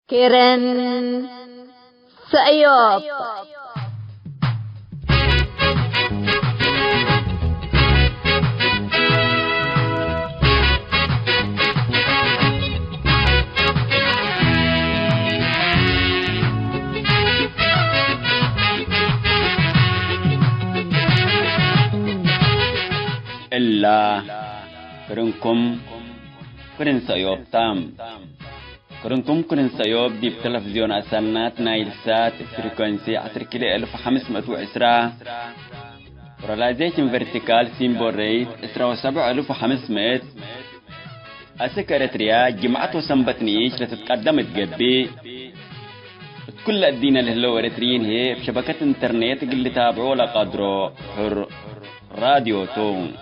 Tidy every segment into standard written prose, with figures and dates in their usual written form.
كيرن سأيوب إلا كرنكم كرن سأيوب تام كرنكم كرن سأيوب دي بتلفزيون أسنات نايل سات فريكونسي 10510 ورلايزيشن فيرتيكال سيمبول ريت 17500 أسكرتريا جمعة وسنبتنيش لتتقدم تقبي كل الدين اللي هلو اريتريين هي بشبكة انترنت اللي تابعوا لقدرو حر راديو تون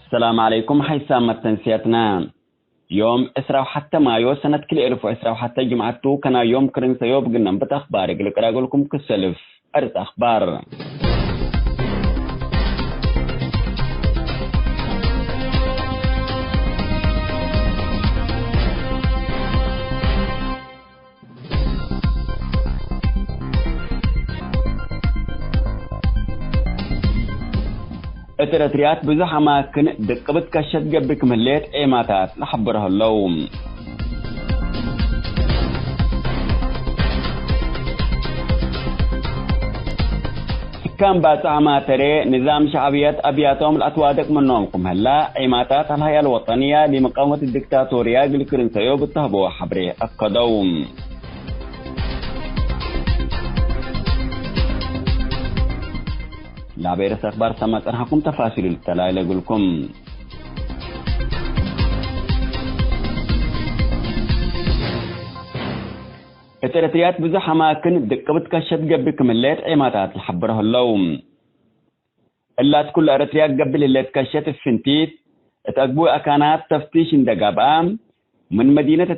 السلام عليكم حيثما تنسيتنا يوم إسراء حتى مايو سنة كل 1000 حتى جمعتو كان يوم كرن سيوب قلنا بتأخبار قلق لكم كسلف أرث أخبار اتراتريات بزح اماكن دقبت كشت جبك مليت ايماتات لحبرها اللوم كان باتع ماتري نظام شعبيات ابياتهم الاتوادق منومكم هلا ايماتات الهيئة الوطنية لمقاومة الدكتاتورية بالكرن سيوب التهبو حبري اكدوم لا بيرس أخبار سمت أرحكم تفاصيل التلايل أقولكم التراتيات بزح أماكن دقبت كشت قبل كمليت عماتات الحبره اللوم إلا تكل أرتريات قبل اللي تكشت الفنتيت اتقبوا أكانات تفتيش دقابام من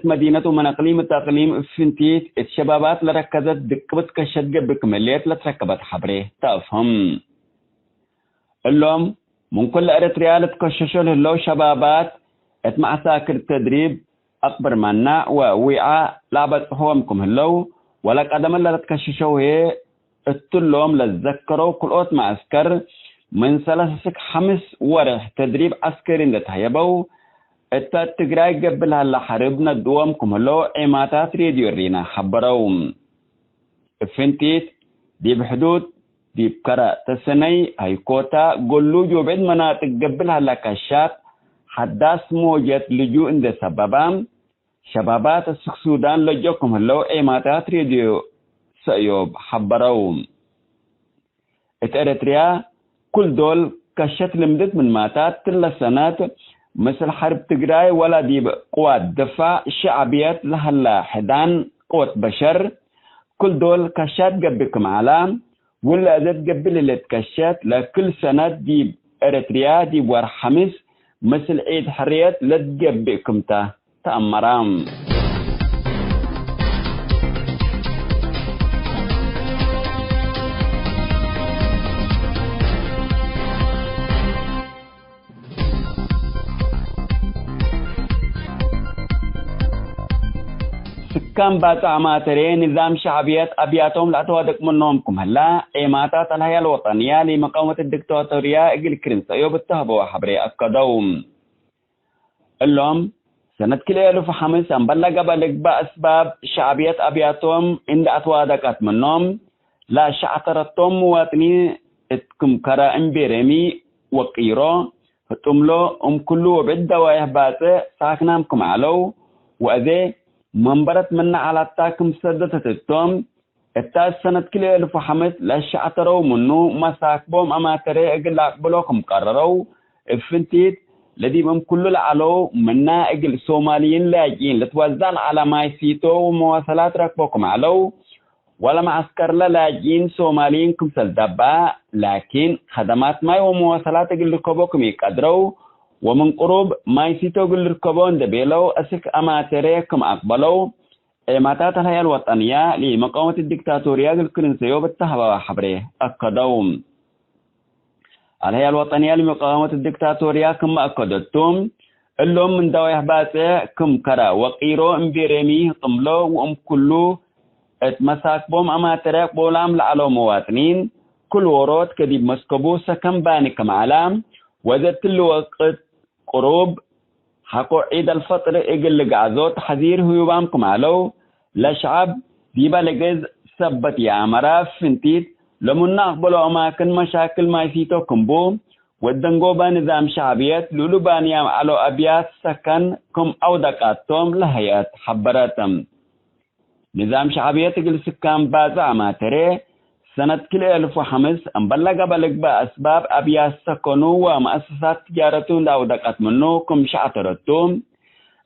مدينة ومن أقليم التقليم الفنتيت الشبابات لركزت دقبت كشت قبل كمليت لتركبت حبره تفهم اللهم من كل أريتريا تكششوا له شبابات اتمع ساكر التدريب أكبر منا ووعاء لعبت حوامكم هلو ولا قدم اللي تكششوا هي اتلهم لتذكروا كل اوت معسكر من 3-5 ورح تدريب عسكري نتهيبوا التقراي قبل هلا حربنا دوامكم هلو ايماتات ريديو رينا حبروهم فنتيت دي بحدود دي بكرة تسني هايكوتا قلو جو بعد مناطق قبلها لكشات حداس موجة لجوء عند سببام شبابات السودان لجوكم هلو ايماتات ريديو سأيوب حبروم اتأريتريا كل دول كشت لمدت من ماتات تلا سنات مثل حرب تقراي ولا دي قوات دفاع شعبيات لهلا حدان قوة بشر كل دول كشات قبلكم علام ولا زاد قبل اللي تكشت لكل سنة دي اريتريا دي ورحمس مثل عيد حريات لتقبئكم تأمرام كان باتع ماتري نظام شعبيات أبياتهم لأتوادق منومكم هلا إيماتات الهيئة الوطنية لمقاومة الدكتاتورية إقل كرن سيوب التهبو حبري أكدوم اللهم سنة كل 1005 أنبلغ بلغ بأسباب شعبيات أبياتهم عند أتوادقات منهم لا شعترتهم مواطني اتكم كرا امبيرمي وقيرو فتملو كلو بعدة ويهبات ساكنامكم علو وأذي منبرت منا على التاكم سدت التوم التاس سنة كل 1005 لا شعتروا منو مساكبهم أماتري اقل أقبلوكم قرروا الفنتيت الذي من كل العلو منا اقل سوماليين لاجين لتوزع على ما يسيتو ومواصلات ركبوكم علو ولا معسكر لاجين سوماليين كم سلدبا لكن خدمات ماي ومواصلات اقل ركبوكم يقدروا ومن قرب ما يسيتو قل ركبون دبيلو أسك أماتريكم أقبلو إيماتات الهيئة الوطنية لمقاومة الدكتاتورية الكرنسيو بالتهبة حبريه أكدوم الهيئة الوطنية لمقاومة الدكتاتورية كم أكدتم اللهم من دوايح باسع كم كرا وقيرو امبيريمي طملو وام كلو اتمساك بوم أماتريك بولام لعلو مواطنين كل ورود كديب مسكبو سكم بانكم علام وذات الوقت قروب حقو عيد الفطر اقل قعزوت حذير هيوبامكم علو لشعب ديبا لقز سبت يا مراف فنتيت لمن نقبلوا أماكن مشاكل ما يسيتو كمبو ودنقوبا نظام شعبيات لولوبانيا على أبيات سكن كم أو دقاتهم لهيات حبراتهم نظام شعبيات قل سكان بازا أماتري سنة كل 1005 انبلغ بلغ بأسباب أبيات سكنوا ومؤسسات تجارتهم لأو دقات منو كم شعترتهم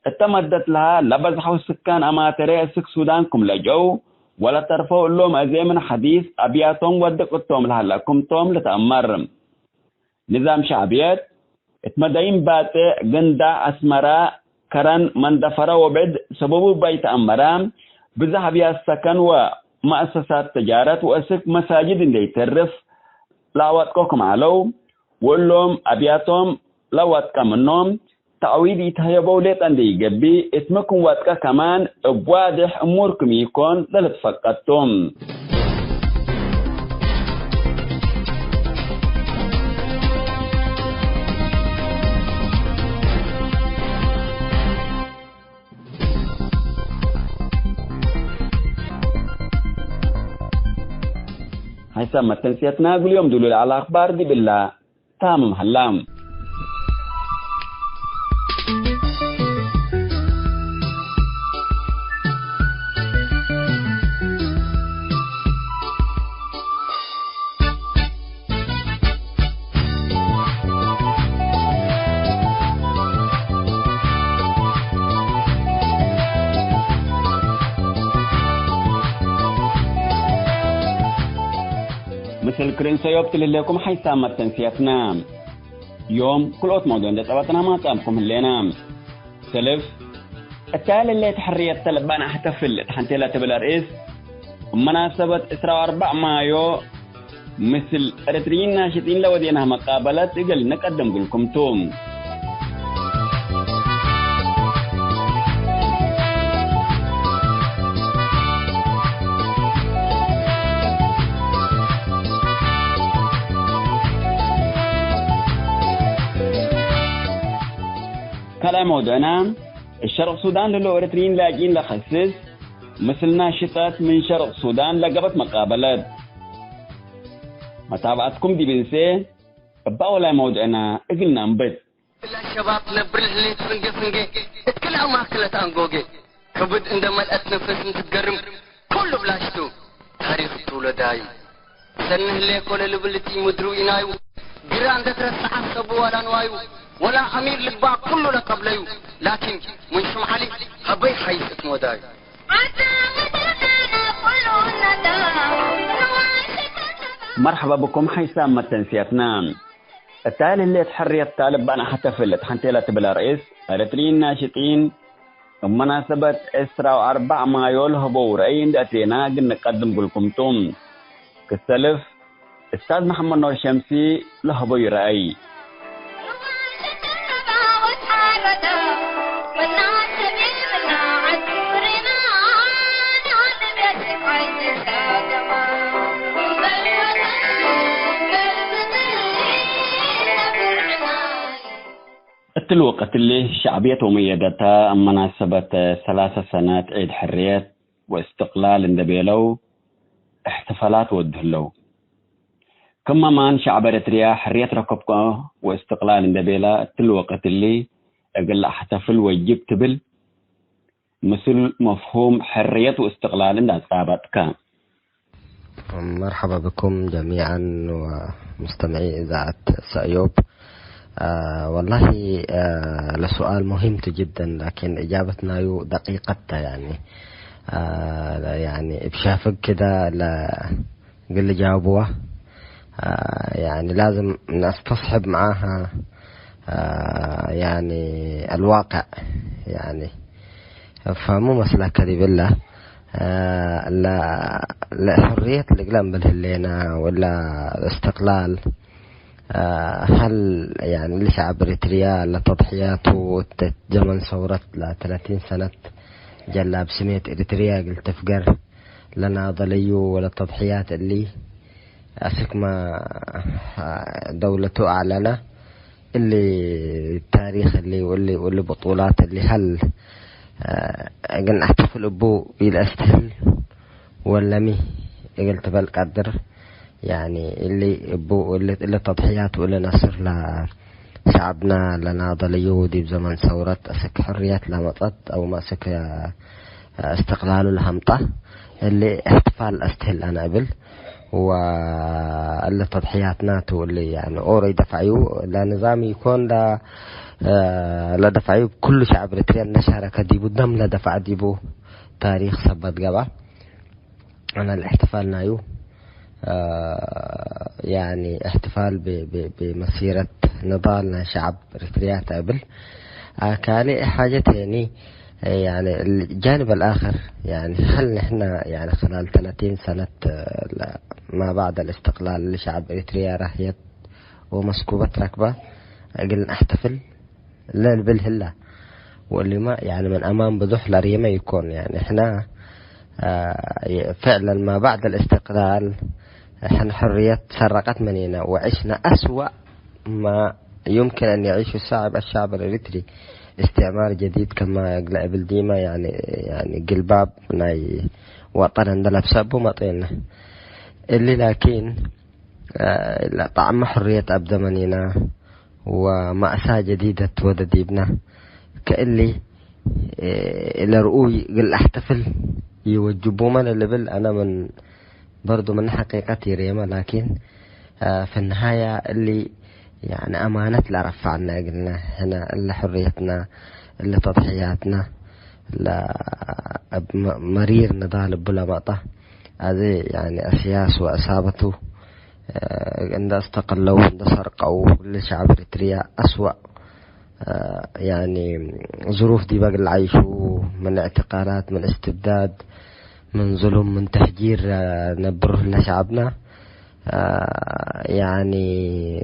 اتمدت لها لبزحوا السكان أماتري سك سودان كم لجو ولا ترفعوا لهم أزي من حديث أبياتهم ودقتهم لها لكم توم لتأمر نظام شعبيات اتمدين باتي قندا أسمراء كرن من دفر وبعد سببوا بيت أمرام بزح بيا السكن ومؤسسات تجارات وأسك مساجد اللي يترف لاواتكم علو ولهم أبياتهم لاواتك منهم تعويد يتهيبوا ليت عندي يقبي اسمكم واتك كمان بواضح أموركم يكون ذلك فقدتم هاي سامة تنسيتنا قول يوم دلول على أخبار دي بالله تامم هلام مثل كرنسيو بتل لكم حي سامة تنسيتنا يوم كل أوت موضوع ده طبعا ما تامكم اللينا سلف التالي اللي تحرية طلبان احتفل تحنتيلا تبل رئيس مناسبة إسراء 4 مايو مثل اريتريين ناشطين لو دينها مقابلة تقل نقدم لكم توم كلام موضوعنا الشرق السودان للو اريتريين لاجين لخصص مثل ناشطات من شرق السودان لقبت مقابلات متابعتكم دي بنسي بأولا موضوعنا اقلنا نبت الشباب نبرل اللي تفنقي اتكلم ما كلت انقوقي كبد عندما الاتنفس نتقرم كله بلاشتو تاريخ طولداي سنه لي كل اللي بلتي مدرو ينايو جيران تترسع الصبو ولا نوايو ولا امير للباع كله لقبليو لكن من شمعلي هبي حيث موداي مرحبا بكم حيسام تنسيتنا التالي اللي تحري الطالب أنا حتفل تحنتيلة بلا رئيس اريتريين ناشطين بمناسبة إسراء 4 مايو الهبو رأيين داتينا قد نقدم لكم توم كالسلف أستاذ محمد نور شمسي لهبو رأي الوقت اللي شعبية وميدتها مناسبة 3 سنوات عيد حرية واستقلال اندبيلو احتفالات ودهلو كما مان شعب اريتريا حرية ركبكو واستقلال اندبيلا الوقت اللي اقل احتفل ويجيب تبل مثل مفهوم حرية واستقلال اندى صابتك. مرحبا بكم جميعا ومستمعي إذاعة سأيوب. والله لسؤال مهم جدا لكن إجابتنا دقيقة يعني بشافق كده قل جاوبوه يعني لازم نستصحب معاها يعني الواقع يعني. فمو مسألة كذب الله لا حرية الإقلام بالهلينا ولا الاستقلال. هل يعني لشعب إريتريا لتضحياته زمن ثورة 30 سنة جلاب سميت إريتريا قلت فقر لنا ضليو ولا التضحيات اللي أسكما دولته أعلنه اللي التاريخ واللي بطولات اللي هل قلنا احتفل أبو إلى أستهل ولا مي قلت بالقدر يعني اللي أبو اللي تضحيات ولا نصر لشعبنا لنا ضليو دي بزمن ثورة أسك حريات لمطت أو ما أسك استقلاله لهمطة اللي احتفال أستهل أنا قبل واللي تضحياتنا واللي يعني أوري دفعيو لنظام يكون لا دفعيو كل شعب إريتريا نشهر كديبو دم لا دفع ديبو تاريخ سبت قبع. أنا الاحتفال نايو يعني احتفال بمسيرة نضالنا شعب إريتريا قبل. كالي حاجة يعني الجانب الآخر يعني هل نحن يعني خلال 30 سنة ما بعد الاستقلال لشعب إريتريا رهيت ومسكوبة ركبة قلنا احتفل لا بالهلا واللي ما يعني من أمام بضح لريما يكون يعني احنا فعلا ما بعد الاستقلال احنا حرية سرقت مننا وعشنا أسوأ ما يمكن أن يعيش الشعب الإريتري. استعمار جديد كما قبل ديما يعني قلباب ناي وطن عندنا بسبب مطينا اللي لكن طعم حرية أبدا مننا ومأساة جديدة ودديبنا كاللي إلى رؤوي قل احتفل يوجبوا من اللي بل أنا من برضو من حقيقتي ريما لكن في النهاية اللي يعني أمانة لا رفعنا قلنا هنا إلا حريتنا إلا تضحياتنا لا مرير نضال بلا مطة هذه يعني أسياس وأصابته عند استقلوا عند سرقوا لشعب إريتريا أسوأ يعني ظروف دي بقى العيشوا من اعتقالات من استبداد من ظلم من تهجير نبره لشعبنا يعني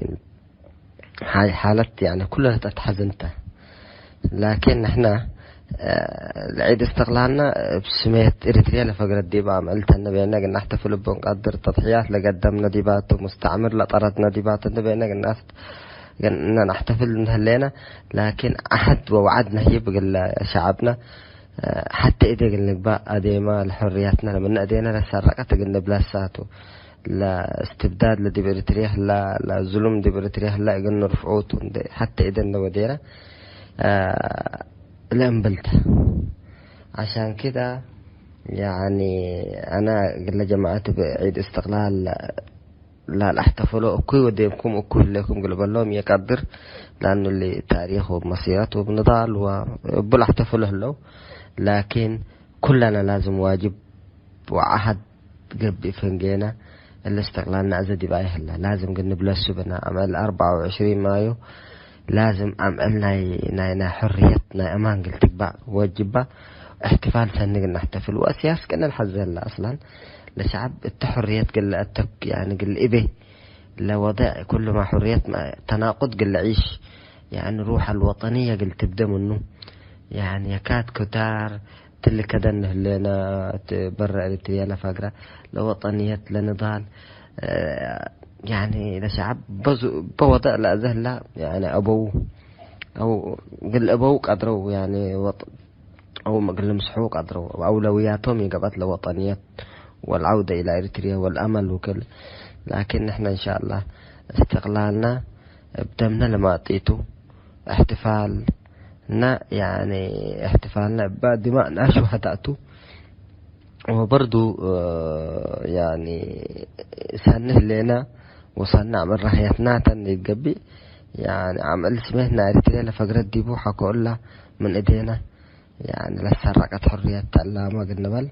هاي حالة يعني كلها تتحزنته. لكن احنا العيد استقلالنا بسمية إريتريا لفقرة ديبا عملت النبي أنك نحتفل بنقدر تضحيات لقدمنا ديبات ومستعمر لطردنا ديبات النبي أنك الناس نحتفل نهلينا لكن أحد ووعدنا يبقى شعبنا حتى إذا قلنا بقى أديما لحرياتنا لما أدينا لسرقت قلنا بلاساته لا استبداد لدي بريتريا لا ظلم دي بريتريا لا قلنا رفعوت حتى إذا ودينا لأنبلته. عشان كده يعني أنا قلنا جماعتي بعيد استقلال لا احتفلوا أكوي وديمكم أكوي لكم قلوا لهم يقدر لأنه اللي تاريخه ومسيرته وبنضال وبل احتفلوا له لكن كلنا لازم واجب وعهد قبل فنجينا الاستقلالنا أزدي بايهلا لازم قلنا بلسوا بنا عمل 24 مايو لازم عملنا حريتنا أمان قلت بقى واجبة احتفال سنة قلنا نحتفل وأسياس كنا الحزن أصلا لشعب التحريات قل أتك يعني قل إبه لوضع كل ما حريات ما تناقض قل عيش يعني روح الوطنية قل تبدأ منه يعني يكاد كتار تلي كدن لنا برا إريتريا لفقرة لوطنية لنضال يعني لشعب بوضع لأزهلا يعني أبوه أو قل أبوه قدروا يعني أو ما قل مسحوق قدروا أولوياتهم يقبط لوطنية والعودة إلى إريتريا والأمل وكل. لكن نحن إن شاء الله استقلالنا بدمنا لما أعطيته احتفالنا يعني احتفالنا بدماءنا شهداءته وبرضو يعني سنه لنا وصلنا عمل رحيتنا تنقبي يعني عمل اسمهنا إريتريا لفقرة ديبو حكو الله من إيدينا يعني لسرقت حرية الله ما قلنا بل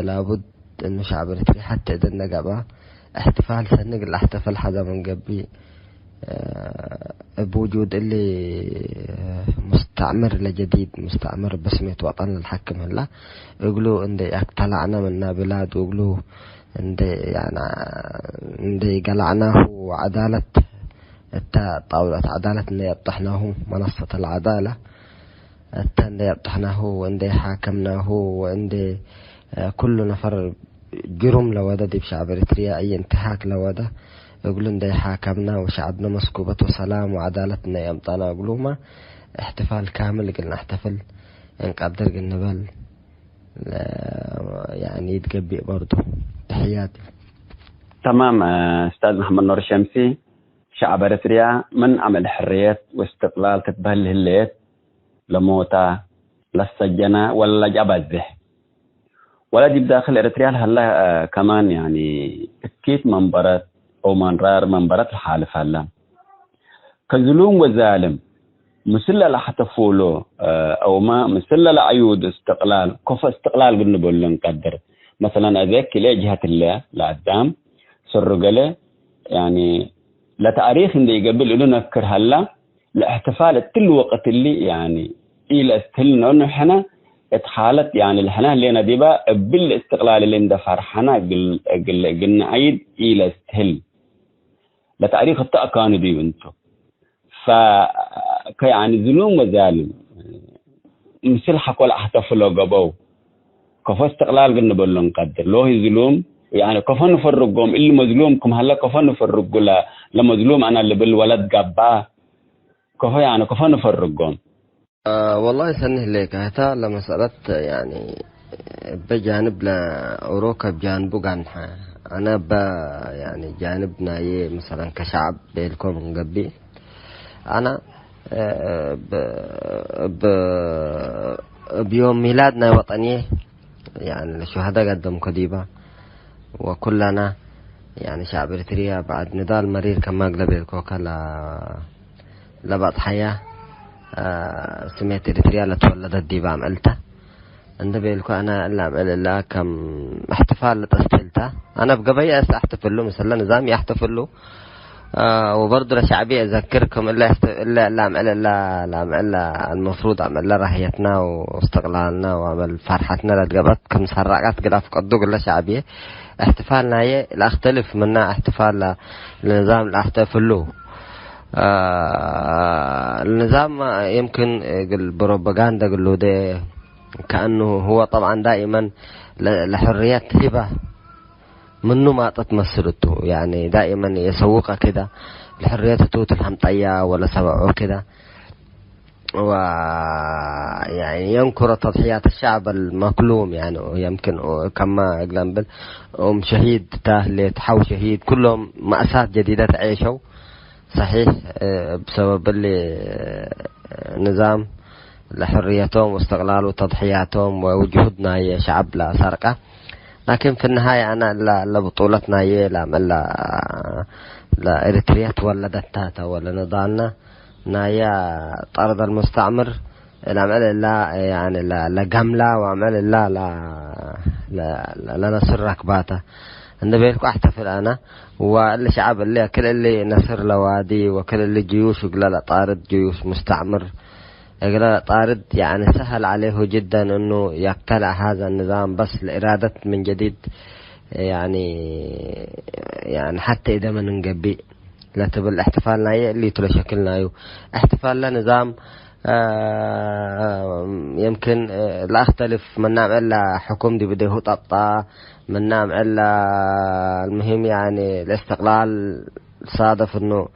لابد انه شعب إريتريا حتى إذا نقبا احتفال سنق الاحتفال حدا من قبي بوجود اللي مستعمر لجديد مستعمر بسمة وطن الحكم هلا يقولوا إن اقتلعنا منا بلاد ويقولوا إن يعني إن قلعناه وعدالة طاولة عدالة إن يطحناه منصة العدالة إن يطحناه وإن حاكمناه وإن كل نفر جرم لوده دي بشعب إريتريا أي انتهاك لوده يقولون ده حاكمنا وشعبنا مسكوبة وسلام وعدالتنا يمطانا يقولوا ما احتفال كامل قلنا احتفل نقدر قلنا بل يعني يتقبئ برضو تحياتي. تمام أستاذ محمد نور الشمسي. شعب إريتريا من عمل حرية واستقلال تتبهل هليت لموتا للسجنة ولا جبزه ولا دي بداخل إريتريا هلا كمان يعني أكيد منبرات أو منرار منبرات الحالف هلا كظلوم وظالم مسلا لحتفولو أو ما مسلا لعيود استقلال كف استقلال بالنبول نقدر مثلا أذاك لجهة الله لقدام سرقله يعني لتاريخ اللي قبل إنه نذكر هلا لاحتفال كل وقت اللي يعني إلى استهلنا إنه إحنا اتحالت يعني الحنا اللي نديبا بالاستقلال اللي ندفع حنا قلنا عيد إلى استهل لتاريخ التأكان دي بنتو يعني ظلوم وظالم مثل حكوا احتفلوا قبو كفا استقلال قلنا بلو نقدر لو هي ظلوم يعني كفا نفرقهم اللي مظلومكم هلا كفا نفرقوا لمظلوم أنا اللي بالولد قباه كفا يعني كفا نفرقهم. والله سنه ليك هتا لمسألة يعني بجانب لأوروكا بجانبه قانحة أنا يعني جانبنا مثلا كشعب بيلكم نقبي أنا بيوم ميلادنا وطني يعني الشهداء قدم كديبة وكلنا يعني شعب إريتريا بعد نضال مرير كما قلب الكوكا لبعض حياة سميت إريتريا لتولدت ديبا عملتها عند بيلكو أنا إلا كم احتفال لتستلته أنا بقبي أحتفل له مثلا نظام يحتفل له وبرضه لشعبي أذكركم إلا المفروض عمل رهيتنا واستقلالنا وعمل فرحتنا لتقبط كم سرقات قد أفقدوا قل شعبي احتفالنا هي لا اختلف منا احتفال لنظام لا احتفل له النظام يمكن البروباغندا قالوا ده كأنه هو طبعا دائما لحريات هبة منه ما تتمثلته يعني دائما يسوقها كده الحريات توت الحمطية ولا سبعه كده ويعني ينكر تضحيات الشعب المظلوم يعني يمكن كما اقلم شهيد تاهلت حو شهيد كلهم مأساة جديدة تعيشوا صحيح بسبب اللي نظام لحريتهم واستقلال وتضحياتهم ووجودنا يا شعب لا سرقة لكن في النهاية أنا لبطولتنا هي لا إريتريا تولدت تاتا ولا نضالنا نايا طرد المستعمر العمل لا يعني لا جملة وعمل لا نصر ركباته النبي احتفل أنا والشعب اللي كل اللي نصر لوادي وكل اللي جيوش وقلا طارد جيوش مستعمر قلا طارد يعني سهل عليه جدا انه يقتلع هذا النظام بس لإرادة من جديد يعني حتى اذا ما ننقبي لا تبل احتفالنا اللي تلا شكلنا احتفال نظام يمكن لا اختلف من نعم الا حكم دي بده ططا من نعم الا المهم يعني الاستقلال صادف انه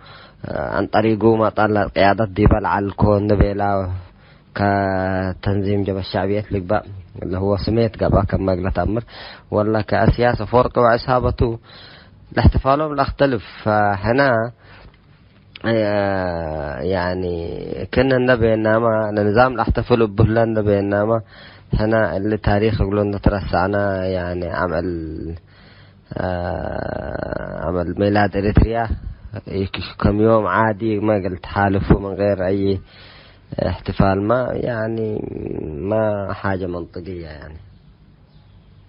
عن طريقه ما طلع قيادة ديبال على الكون نبيلا كتنظيم جبهة الشعبية لقبا اللي هو سميت قبا كما قلت أمر ولا كسياسة فرقة وعصابته الاحتفالهم لا اختلف فهنا يعني كنا النبي إنما النظام الاحتفال بهلا النبي إنما هنا اللي تاريخ يقولون نترسعنا يعني عمل ميلاد إريتريا كم يوم عادي ما قلت حالفه من غير أي احتفال ما يعني ما حاجة منطقية يعني.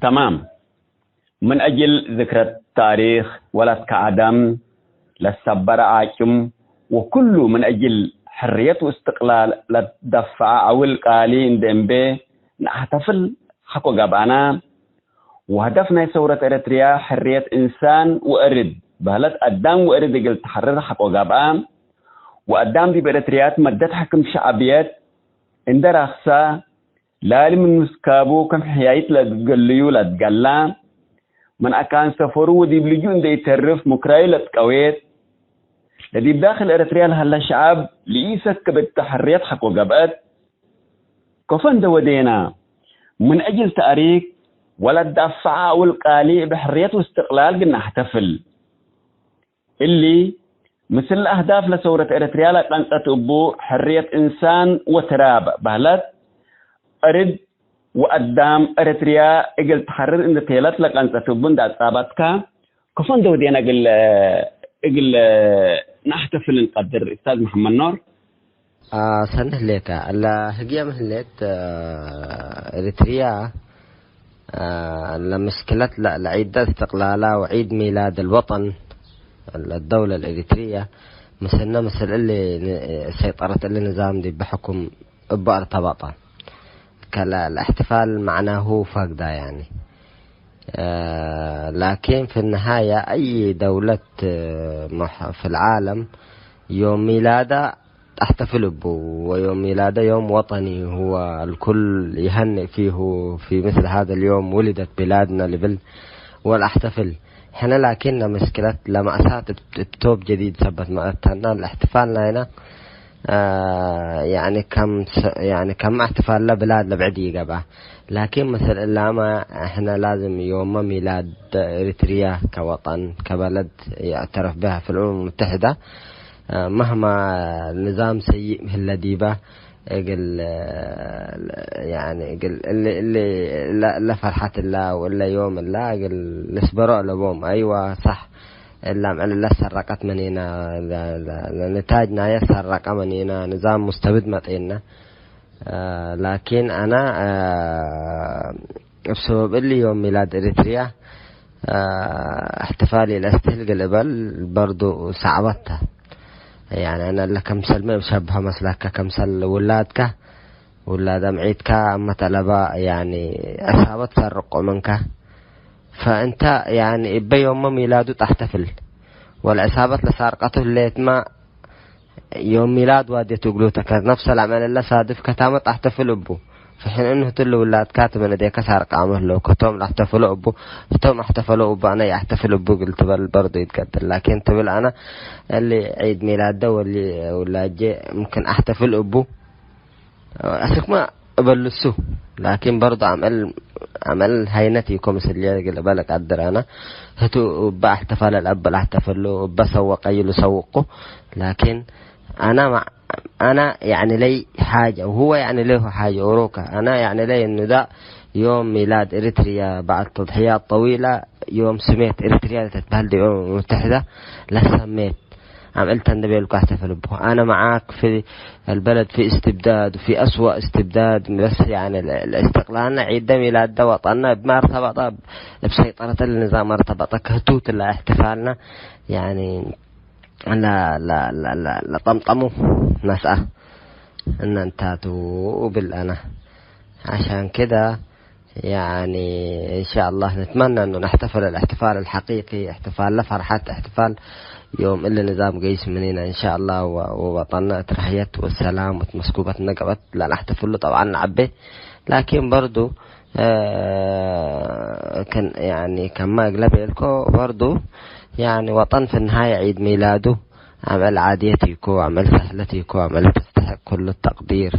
تمام. من أجل ذكر التاريخ ولا كعدم للسبر عاكم وكل من أجل حرية واستقلال للدفع أو القالين دمبي نحتفل حقو قبعنا. وهدفنا ثورة إريتريا حرية إنسان وأرد بهلت قدام وأرد قل تحرر حقو قبعنا. وقدام دي بإريتريات مدت حكم شعبيات عند رخصة لالي من مسكابو كم حيايت لتقليو لتقلام من أكان سفرو ودي بلجون دي ترف مكراي لتقويت لدي بداخل إريتريا هلا شعب ليسك بالتحريات حقو قبعت كفن دودينا من أجل تأريك ولا الدفع والقالي بحرية واستقلال قلنا احتفل اللي مثل الأهداف لثورة إريتريا لقد تطبو حرية إنسان وتراب بهلت أرد وقدام إريتريا إقل تحرر إن تيلت لقد تطبون دا تابتك كفن دودينا إقل نحتفل نقدر أستاذ محمد نور. سنه لك هجية مهلت إريتريا لمشكلة لعيد استقلالها وعيد ميلاد الوطن الدولة الإريترية مثل اللي سيطرت اللي نظام دي بحكم بأرتباطة الاحتفال معناه فقدة يعني. لكن في النهاية أي دولة في العالم يوم ميلاده احتفل به، ويوم ميلاده يوم وطني هو الكل يهنئ فيه في مثل هذا اليوم ولدت بلادنا لبل والاحتفل احنا. لكن مشكلة لمأساة بتوب جديد سبت مأتنا الاحتفالنا هنا يعني كم احتفال لبلاد لبعدي قبع. لكن مثل لما احنا لازم يوم ميلاد إريتريا كوطن كبلد يعترف بها في الأمم المتحدة مهما نظام سيء الذي به يعني اللي لا فرحة الله ولا يوم الله الاسبراء لبوم. أيوة صح إلا سرقت منينا لنتاجنا يسرق منينا نظام مستبد مطينا. لكن أنا بسبب اللي يوم ميلاد إريتريا احتفالي لاستهلق القبل برضو صعبتها يعني. أنا اللي كمسل ما بشبه مسلك كمسل ولادك ولاد معيدك أما طلبة يعني أصابت سرقوا منك فأنت يعني بيوم ميلاده تحتفل والأصابت لسرقته اللي ما يوم ميلاد وادي تقولوتك نفس العمل اللي صادف كتامة تحتفل بو في حين انه تلو ولاد كاتب ان ديك سارق عمل له كتوم احتفلوا ابو كتوم احتفلوا ابو انا يحتفل ابو قلت برضه يتقدر. لكن تقول انا اللي عيد ميلاد ده واللي ولا جاء ممكن احتفل ابو اسك ما ابلسو. لكن برضه عمل هينتي كومس اللي قال بالك قدر انا هتو باحتفال الاب احتفل له بسوق اي له سوقه. لكن أنا يعني لي حاجة وهو يعني له حاجة أوروكا. أنا يعني لي إنه ده يوم ميلاد إريتريا بعد تضحيات طويلة يوم سميت إريتريا تتبهل دي الأمم المتحدة لسميت عملت النبي لك احتفل به. أنا معاك في البلد في استبداد وفي أسوأ استبداد بس يعني الاستقلال عيد ميلاد ده وطننا بما ارتبط بسيطرة النظام ارتبط كهتوت اللي احتفالنا يعني لا لا لا لا لا طمطموا نسأة ان انتاتوا بالأنا. عشان كده يعني ان شاء الله نتمنى انه نحتفل الاحتفال الحقيقي احتفال لفرحة احتفال يوم اللي نظام قيس منينا ان شاء الله ووطننا ترحيت والسلام وتمسكوبة نقبت لا نحتفل له طبعا نعبه. لكن برضو كان يعني كما اقلبي لكم برضو يعني وطن في النهاية عيد ميلاده عمل عاديتيكو عمل سهلتيكو عمل تستحق كل التقدير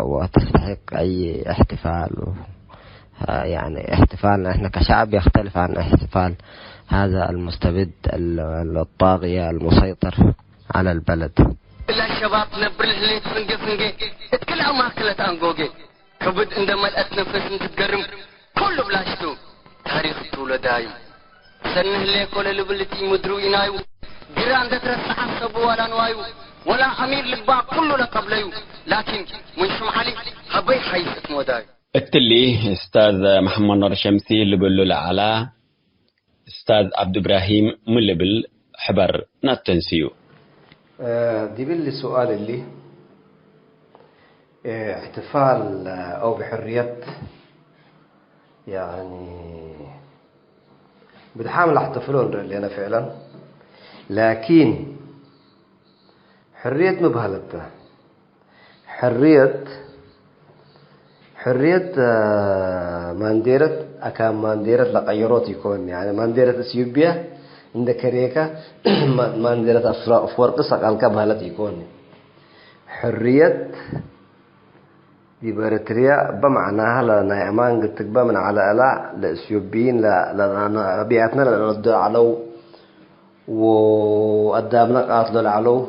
وتستحق أي احتفال. يعني احتفالنا احنا كشعب يختلف عن احتفال هذا المستبد الطاغية المسيطر على البلد. الشباب نبرل لي فنجي اتكلم ما كلت انغوغي كبد عندما الاتنفس نتقرم كله بلاشتو تاريخ تولداي سنه لي كل لبلتي مدرو ينايو جيران دترس حسبوا ولا نوايو ولا امير لبا كله لقبليو لكن من شمحلي حبي حيث موداي التلي استاذ محمد نور شمسي اللي بقول له على استاذ عبد ابراهيم ملبل حبر ناتنسيو دي باللي سؤال اللي احتفال أو بحرية يعني بتحامل احتفلون اللي أنا فعلا لكن حرية مبهلة حرية مانديرة أكام مانديرة لقيروت يكون يعني مانديرة إثيوبيا عند كريكا مانديرة أفورق سقال كبهلة يكون حرية دي بارتريا بمعناها لنا أمان قد تقبى من على ألا لإثيوبيين لا بيعتنا لنرد علو وقدامنا قاتلوا العلو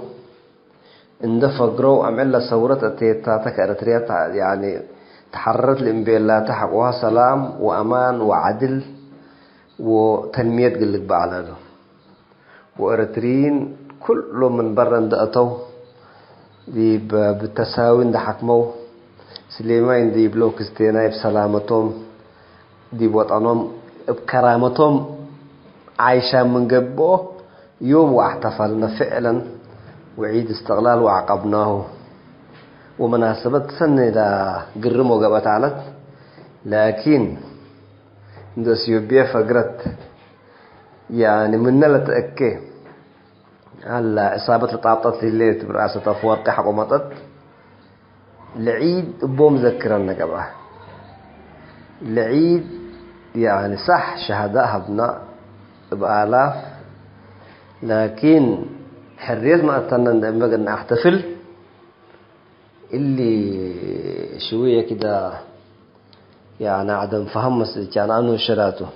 اندفقروا أمعلا ثورة التيتاتك أرتريا يعني تحررت الإمبيلات حقوها سلام وأمان وعدل وتنمية قلق بعلاله وأرتريين كل من برا دقتوا دي بالتساوي حكموا سليمان دي بلوك استينا بسلامتهم دي بوطنهم بكرامتهم عايشة من قبله يوم واحتفلنا فعلا وعيد استغلال وعقبناه ومناسبة سنة دا قرموا قبت علت لكن دا سيوبيا فقرت يعني من لا تأكي هلا إصابة لطابطة الليل برأسة أفوارق حكومتت العيد بوم ذكرنا قبل العيد يعني صح شهداء هبنا بآلاف لكن حرية ما أتنا نبغى نحتفل اللي شوية كده يعني عدم فهم كان عنه شراته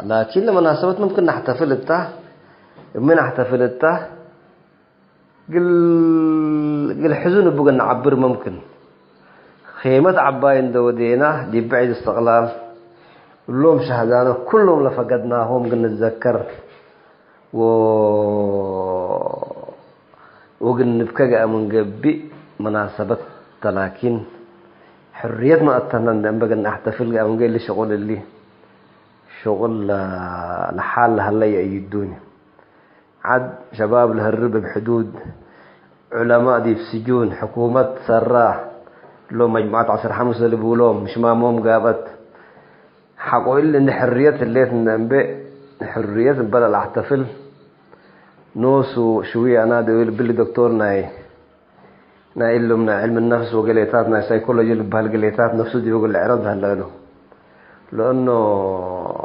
لكن لمناسبة ممكن نحتفل التا من نحتفل التا قل حزن بقى نعبر ممكن خيمة عباين دودينا دي بعيد استغلال كلهم شهدانا كلهم لفقدناهم قلنا نتذكر وقلنا نبكى من قبي مناسبة لكن حرية ما أتنا بقى نحتفل من قبل شغل اللي شغل لحال هلا يأيدوني عد شباب الهرب بحدود علماء دي في سجون حكومة سراح لو مجموعات عصر حمص اللي بيقولهم مش مامهم قابت حقوا إلا إن حرية اللي تنبئ حرية البلد احتفل نوسو شوية أنا دول باللي دكتور ناي إلا من علم النفس وقليتات ناي سيكولوجي بهالقليتات نفسه دي بيقول العرض هلا له لأنه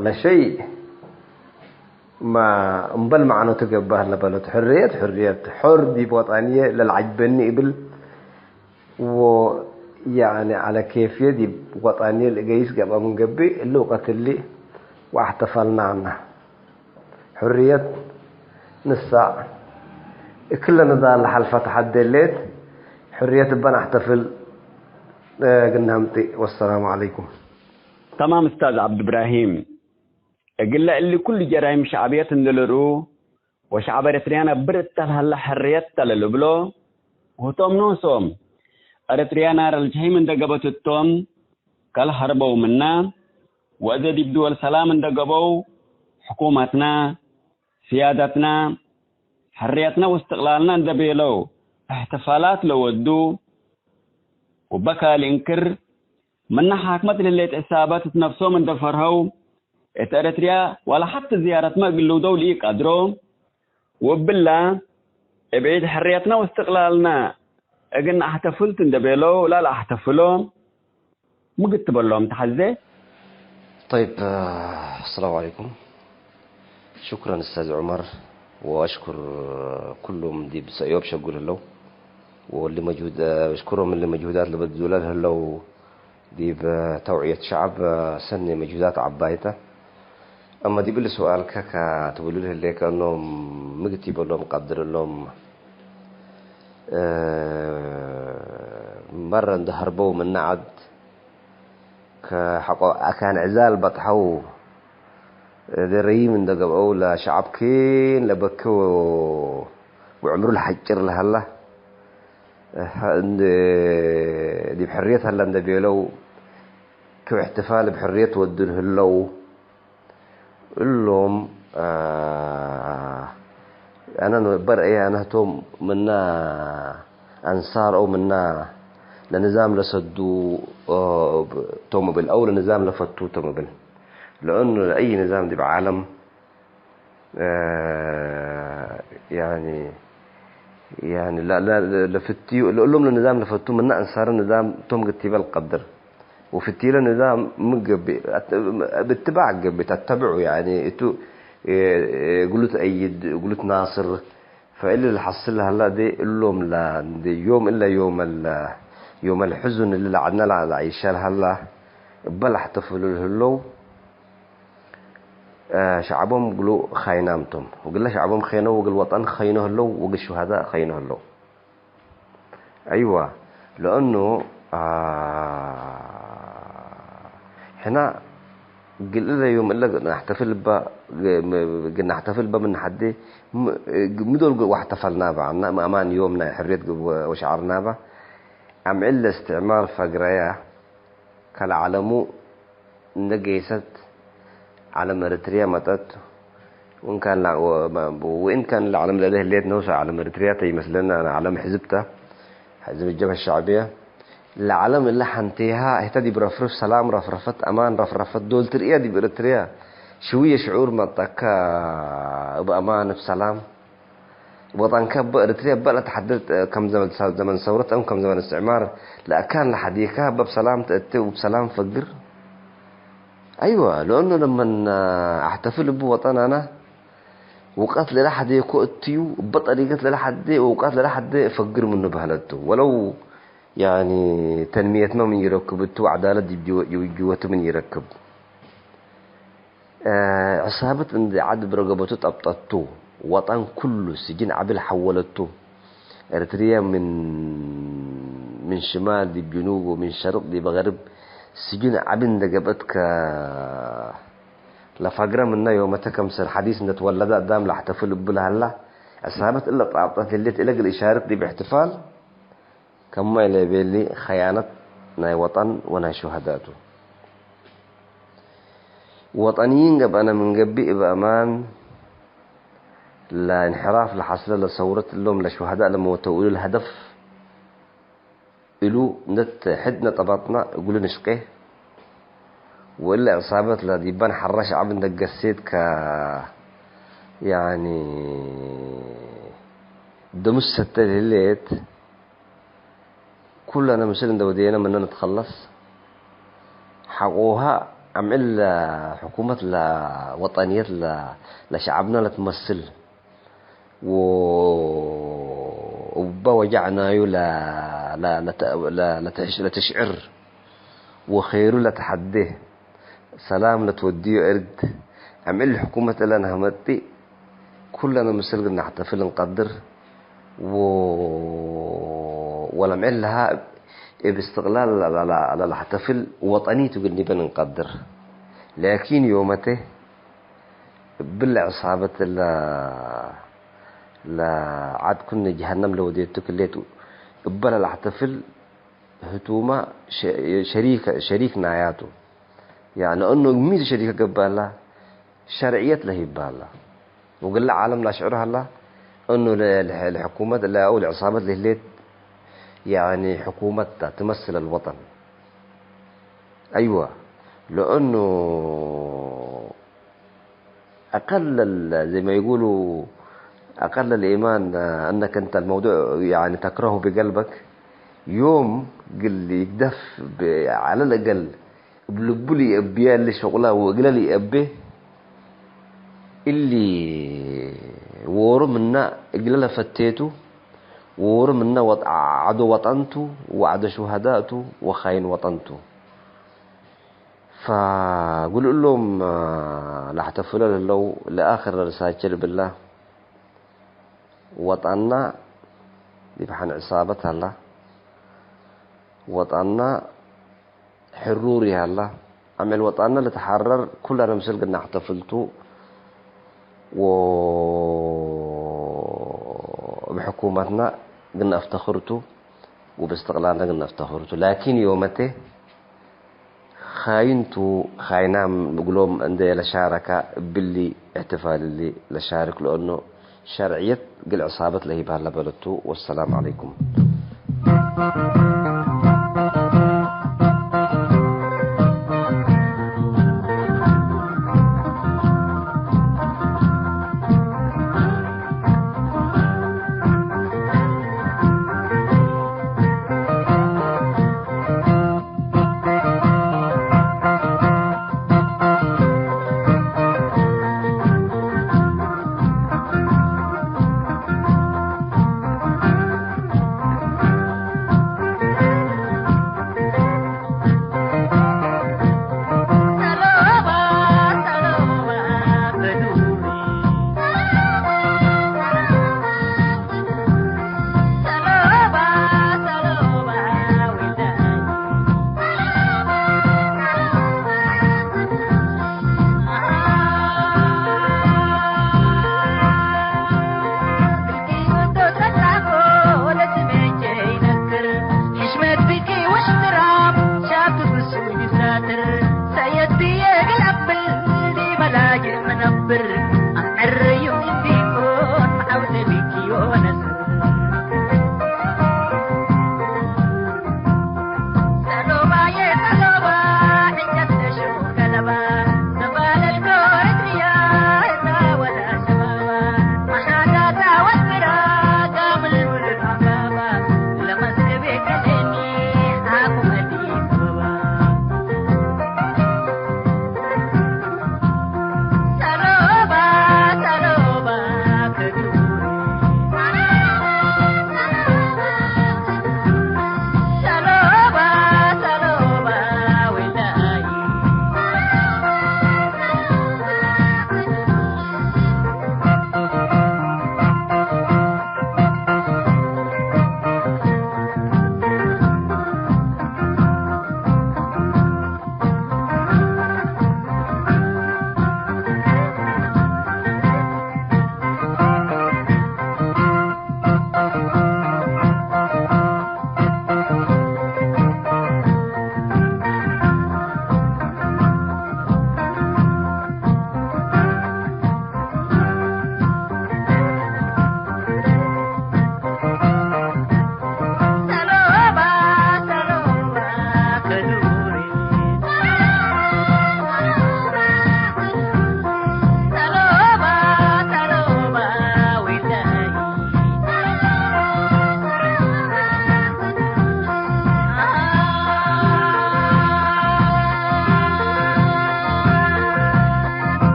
لا شيء ما مبل معنى تقبه لبلد حرية حر دي بوطنية للعجبني قبل ويعني على كيفية دي وطنية الجيش قبل من قبل اللي قتل لي واحتفلنا عنها حرية نساء كلنا ذا لحل فتح الليل حرية بنا احتفل قلنا همتي والسلام عليكم. تمام أستاذ عبد إبراهيم قل اللي كل جرائم شعبية ندلرو وشعب إريتريانا برت هلا حرية تللبلو وتوم نوسوم إريتريانا رجعي من دقبة التوم كل حربوا منا وإذا دي بدول سلام من دقبوا حكومتنا سيادتنا حريتنا واستقلالنا ندبيلو احتفالات لو ودو وبكى الانكر من حاكمة اللي اتعسابات نفسه من دفرهو اتأريتريا ولا حتى زيارة ما قلوا دولي قدروا وبالله ابعيد حريتنا واستقلالنا اقلنا احتفلت ندبيلو لا احتفلوا مو قلت بلهم تحزي. طيب السلام عليكم. شكرا أستاذ عمر وأشكر كلهم دي بسيوب شقول له واللي موجود أشكرهم اللي مجهودات اللي بتزولها له دي بتوعية شعب سنة مجهودات عبايته. أما دي بالسؤال سؤال كا تقولوا له اللي كأنهم مكتب لهم قدر لهم مرة هربوا من نعد كحقوا كان عزال بطحوا ذري من دقب أولى شعب كين لبكوا وعمروا الحجر لهلا دي بحرية هلا ندبيلو كو احتفال بحرية ودن هلو اللهم أنا برأي أنا توم منا أنصار أو منا لنظام لصدو توم بالأول نظام لفتو توم بال لأنه أي نظام دي بعالم يعني لا لفتيو لهم النظام لفتو منا أنصار النظام توم قتيبة القدر وفتي له نظام باتباع بتتبعه يعني انتو قلت أيد قلت ناصر فإلا حصل هلا دي لهم لا دي يوم إلا يوم الحزن اللي لعدنا لا عيشان هلا بل احتفلوا هلو شعبهم قالوا خاينامتم وقال شعبهم خينوا وقال الوطن خينوا هلو وقال الشهداء خينوا هلو أيوة لأنه هنا قلنا يوم إلا نحتفل نحتفل من حد مدول واحتفلنا بعنا أمان يومنا حرية وشعرنا به عم إلا استعمار فقرية كالعلمو نجيست علم إريتريا متت وإن كان العلم لديه الليت نوسع علم إريتريا تي مثلنا علم حزب الجبهة الشعبية العالم اللي حنتيها اهتدي برفرف سلام رفرفت أمان رفرفت دول ترقيا دي بإريتريا شوية شعور منطقة بأمان بسلام وطن كب إريتريا بقى تحدث كم زمن ثورة أو كم زمن استعمار لا كان لحديكها بسلام تأتي وبسلام فقر أيوة لأنه لما احتفل بوطن أنا وقتل لحد يكوتيو بطريقة لحد وقتل لحد فقر منه بهلته ولو يعني تنميتنا من يركبته عدالة جوته من يركب عصابة عند عد برقبته تبطته وطن كله سجن عبل حولته إريتريا من شمال دي بجنوب ومن شرق دي بغرب سجن عبن دقبتك لفقرة منا يوم تكمسر حديث نتولد قدام لاحتفل بلا هلا عصابة إلا طابطة اللي تلقى الإشارة دي باحتفال كما يلي خيانة ناي وطن وناي شهداته وطنيين قب أنا من قبئ بأمان لا انحراف لحصل لصورة اللوم لشهداء لما تقولوا الهدف إلو نت حدنا طبطنا يقولوا نشقه وإلا عصابة لا ديبان حرش عبن دقسيت يعني دمش ستة الليت كلنا مسلم دودينا مننا نتخلص حقوها عمل حكومة وطنية لشعبنا لا تمثل وبوجعنا لا تشعر وخير لا تحديه سلام لا توديه أرد عمل حكومة لنا همتي كلنا مسلم نحتفل نقدر ولم لها باستغلال على الحتفل وطنيته قلني بنقدر لكن يومته بالعصابة لا عاد كنا جهنم لو ديتك الليتو بلا الحتفل هتوما شريك ناياته يعني انه ميز شريكه قبالة شرعية له يبالة وقال له عالم لا شعرها الله انه الحكومة لا او العصابة اللي يعني حكومة تمثل الوطن ايوه لانه اقل زي ما يقولوا اقل الايمان انك انت الموضوع يعني تكرهه بقلبك يوم قل يقدف على الاقل بلبلي ابيا اللي شغله وقال لي ابيه اللي ورو منا قال فتيته ورو منا عدو وطنته وعدو شهداءته وخاين وطنته فقول لهم لا احتفلوا لو لاخر رسائل بالله وطننا دي بحن عصابتها الله وطننا حروري الله عمل وطننا لتحرر كلنا مسل قلنا احتفلتوا وبحكومتنا قلنا افتخرتوا وباستقلالنا قلنا افتخرتوا لكن يومته خاينتو خاينام نقولهم عند لشاركة باللي احتفال اللي لشارك لأنه شرعية قل عصابة لهي بهالبلدتو. والسلام عليكم.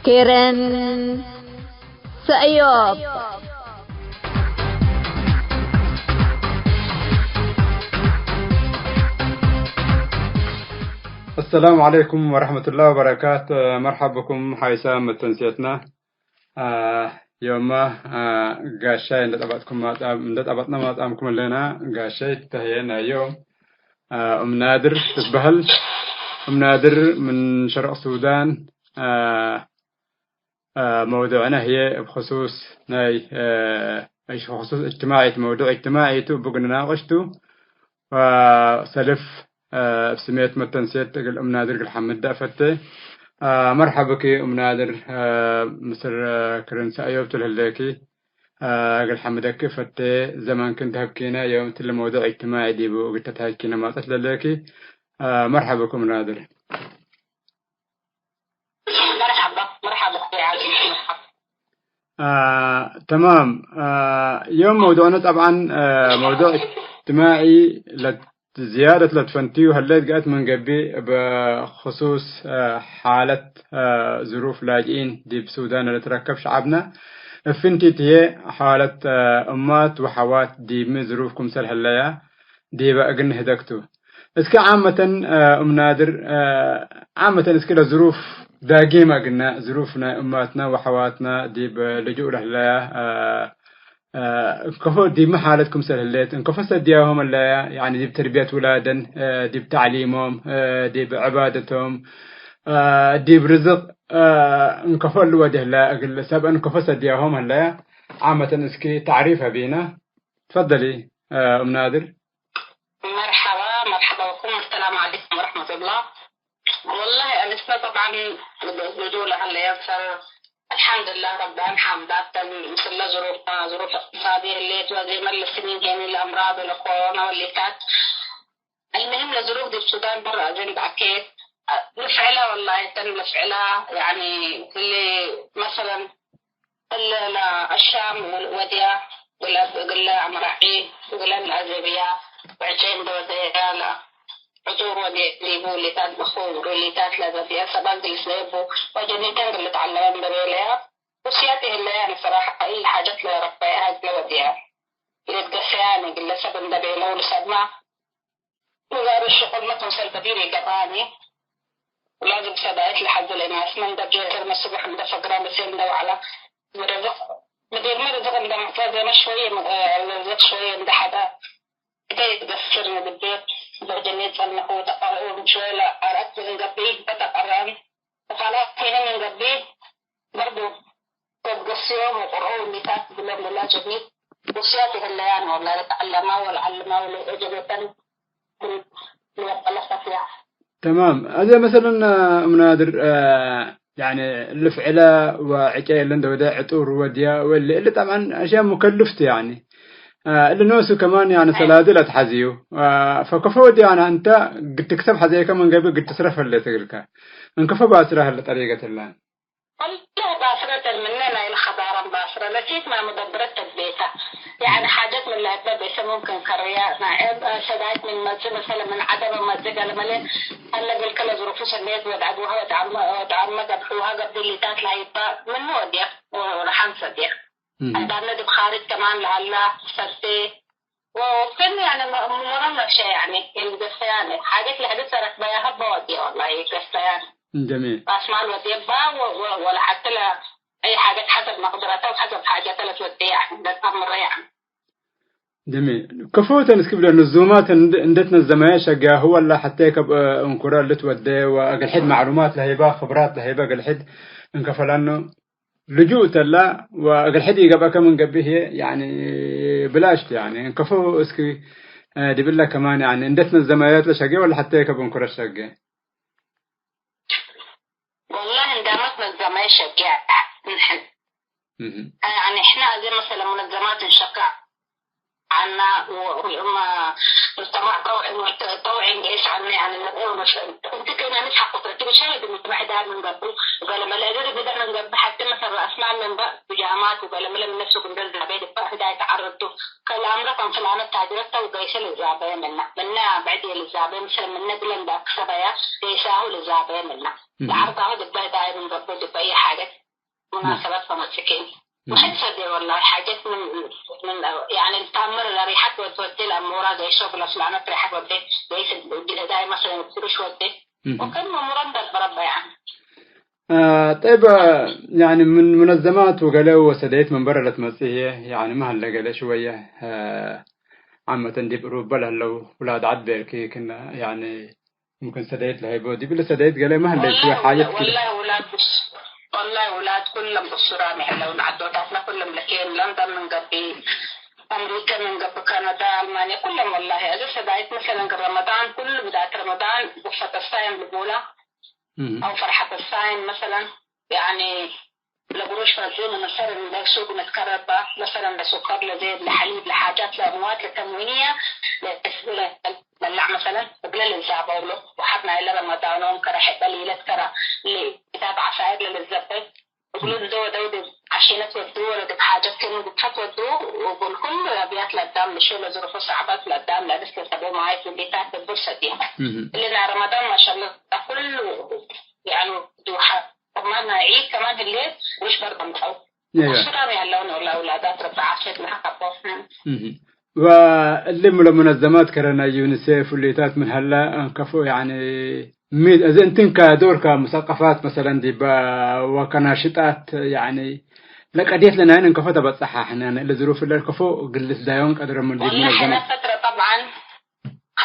كيرن سأيوب السلام عليكم ورحمة الله وبركاته. مرحبا بكم حيسام متنسيتنا يوم قاشاي ندت أبطنا ما أمكم لنا قاشاي تهينا يوم نادر تسبهل نادر من شرق السودان. موضوعنا هي بخصوص بخصوص اجتماعي، موضوع اجتماعي بقنا ناقشته وسلف سميت متنسيت تقول نادر الحمد دافته. مرحبا كي نادر مصر كرنس أيوب تلهلكي قل حمدك فتة زمان كنت هبكينا يوم تل موضوع اجتماعي دي وقلت تهكينا ما تسللكي. مرحبا بكم نادر. مرحبا تمام. يوم موضوعنا طبعا موضوع اجتماعي زيادة لتفنتي وهلات قالت من قبي بخصوص حالة ظروف لاجئين دي بسودان اللي تركب شعبنا. فنتي تهي حالة أمات وحوات دي من ظروفكم سل هلايا دي بقى قلنا هدكتو. اسكا عامة نادر عامة اسكا ظروف داقيمة قلنا ظروفنا أماتنا وحواتنا دي بلجوء لهلايا كفو دي ما حالتكم سهلت إن كفو سدياهم اللي يعني دي بتربية ولادن دي بتعليمهم دي بعبادتهم دي برزق إن كفو الوجه لا أقول سبب إن كفو سدياهم اللي عامة اسكي تعريفها بينا. تفضلي نادر. مرحبا بكم. السلام عليكم ورحمة الله. والله أنا طبعا رجولة هلا ينصر الحمد لله رب العالمين. حمدات مثل ظروف اقتصادية اللي توازي مر السنين يعني الأمراض والكورونا واللي كانت. المهم الظروف دي السودان برا أجن بعكيت مفعلة والله تم مفعلة يعني اللي مثلا الشام والوديا ولا عمرعي ولا العزبية وعجين بوديا لا عطور وديبو اللي تات بخور واللي تات لذبيا سباق دي سيبو وجنيتين اللي تعلمين بريليها وسياتي اللي يعني صراحة أي حاجات اللي ربيها هجل وديها اللي تقسياني اللي سبن دبيلو لسبنا وغير الشغل ما تنسل بديري قباني ولازم سبايت لحد الناس من دبجة المسبح من دفقران بسير مدو على مرزق مدير مرزق من دمكازة شوية مرزق شوية من حدا كي تقصرنا بالبيت بجنيت فالنحو تقرأون شوية لا أردت من قبيه بتقرأني وخلاص هنا من قبيه برضو تقصيهم وقرأون نتاك بلهم لله جميل وسياتي الليان والله لتعلما والعلما والأجبة ليطلق فيها. تمام. هذا مثلا منادر يعني الفعلة وعكاية لندا ودا عطور وديا واللي طبعا أشياء مكلفة يعني اللي نوسو كمان يعني سلادلة حزيو فكفو دي يعني أنت قد تكسب حزيه كمان قبل قد تصرف اللي تقولك انكفو باسرها لطريقة الله والله باسرة مننا إلى خضارا باسرة لكيت ما مدبرت تدبيتها يعني حاجات من اللي هتبقى ممكن كريات نعيب شدايت من مزج مثلا من عدم مزج لملين هلا بالكلا ظروف سميت ودعبوها ودعم ذبحوها قبل اللي تات لها من نوديا ورحم صديق عندنا دي بخارج كمان لهلا فتي وكان يعني مرنا شيء يعني القصيانة حاجات اللي حدثها ركبيها بودي والله قصيانة جميل أسمع الودي ولا حتى لا أي حاجة حسب مقدرتها وحسب حاجاتها لا تودي يعني ده أمر يعني. جميل. كفوت نسكب له النزومات عندنا الزمايا شجع هو اللي حتى يكب انكرار اللي تودي وأقل حد معلومات لهيبة خبرات لهيبة أقل حد انكفل عنه لجوء تلا وأقل حد يجيبها كمان جبه يعني بلاش يعني انكفو اسكي دي بالله كمان يعني عندنا الزمايات لشجع ولا حتى يكب انكرار شجع. والله عندنا الزمايا شجع نحن يعني إحنا زي مثلا منظمات نشجع عنا والأمة مجتمع طوعي جيش عنا يعني نقول مش أنت كنا نسحق قطرتي بشاهد المجتمع ده من قبل وقال ما لا بدأ من قبل حتى مثلا أسمع من بقى بجامات وقال ما لم نفسه بندرس عبيد بقى هداية تعرضته كلام رقم فلانة تعبيرته وقيسة للزعبية منا بعد للزعبية مثلا منا قلنا ده كسبايا قيساه للزعبية منا العرض عود بقى داير من قبل بأي حاجة مناسبات فمسكين وحتى والله حاجات من يعني التعمر ريحة وتودي الأمورة زي شغل فلانة ريحة ودي زي الدين داي مثلا بتروش ودي وكل مرندد بربع يعني. طيب يعني من منظمات وقالوا وسديت من برا المسيحية يعني ما هلا قال شوية عامة دي بروبا لو ولاد عدل كي كنا يعني ممكن سديت لهي بودي بلا سديت قال ما هلا شوية حاجات كده. والله ولاد كلهم بالصرامي هلا ونعدوتنا كلهم لكن لندن من قبل أمريكا من قبل كندا ألمانيا كلهم والله إذا سديت مثلا رمضان كل بداية رمضان بفة الصايم بقولها أو فرحة الصايم مثلا يعني لقروش فرزين مثلا لسوق نتكرر مثلا لسكر لزيت لحليب لحاجات لأموات لتموينية للع مثلا قبل الزعبة له وحبنا إلى رمضان ومكرح بليلة كرا لكتاب عصائر للزبط وقلوا دو عشينة ودو ولا بحاجات كانوا بتحط ودو وقول كل أبيات لقدام لشيء لظروف صعبات لقدام لناس يتابعوا معي في البيتات البورصة دي اللي رمضان ما شاء الله كله يعني دوحة كمان عيد كمان الليل وش برضه مخوف وشكرا يا اللون ولا أولادات ربع عشت لها قبوفهم واللي منظمات كرنا يونيسيف والليتات من هلا كفو يعني ميد إذا أنتم كدور كمثقفات مثلا دي وكناشطات يعني لقديت لنا هنا كفو تبى تصححنا لظروف اللي كفو قلت دايون قدر من دي منظمات فترة طبعا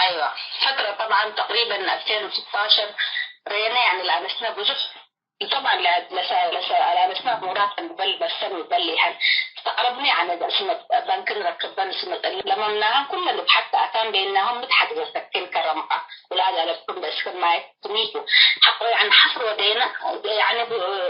أيوة فترة طبعا تقريبا 2016 رينا يعني لابسنا بجف طبعا لابسنا مرات بل بسن بل هل استقربني عن اسمه بنك نركب اسمه لما منها كل اللي حتى أتام بينهم متحدث تكين كرمقة ولا على لكم بس ما تميتوا حقوا يعني حصر ودينا يعني